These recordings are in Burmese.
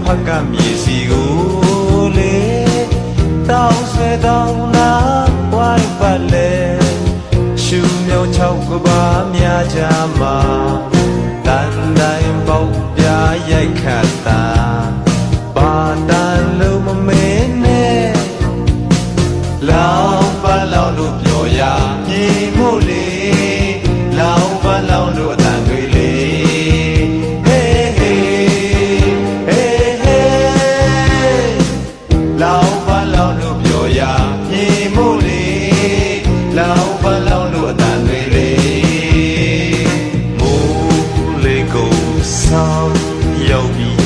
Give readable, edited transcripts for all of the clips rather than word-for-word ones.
ဖက်ကမြေစီကိုလေတောင်းဆွဲတောင်းနာဝိုင်းပတ်လေရှူမြောင်6ကဘာများကြမှာတန်တိုင်းပေါက်ပြရိုက်ခတ်တာဘာတန်လုံးမမင်းနဲ့လောင်ပါလောင်လို့ပြောရမြေမို့လေလောင်ပါလောင်လို့အတန်တွေလေဟေးဟေးဟေးဟေးလောင်ပါလောင်လို့ပြောရမြေမို့လေလောင်ပါလောင်လို့အတန်တွေလေမိုးလေကိုဆောင်ရောက်ပြီး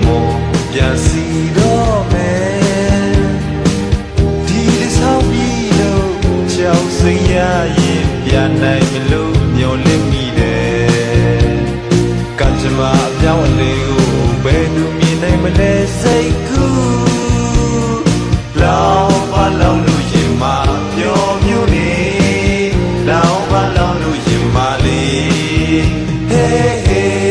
မောပြန်စီတော့မယ်ဒီတစ်ဆောင်ပြီးလို့ကြောက်စိတ်ရရင်ပြန်နိုင်မလို့မျောလင့်မိတယ်ကံကြမ္မာအပြောင်းအလဲကိုဘယ်သူမြင်နိုင်မလဲစိတ်ကူးလောင်ပါလောင်လို့ရင်မပျော်မြို့နေလောင်ပါလောင်လို့ရင်မလေးဟေးဟေး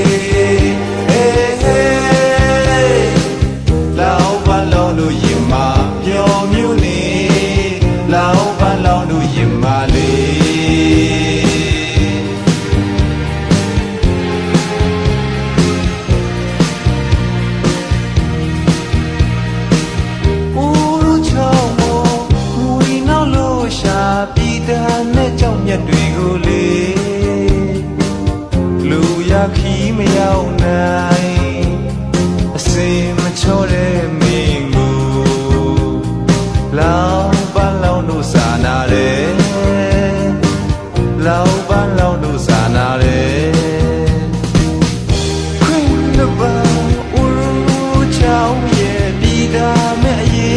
ပြည်သားနဲ့ကြောင့်မြတ်တွေကိုလေလူရခီးမရောက်နိုင်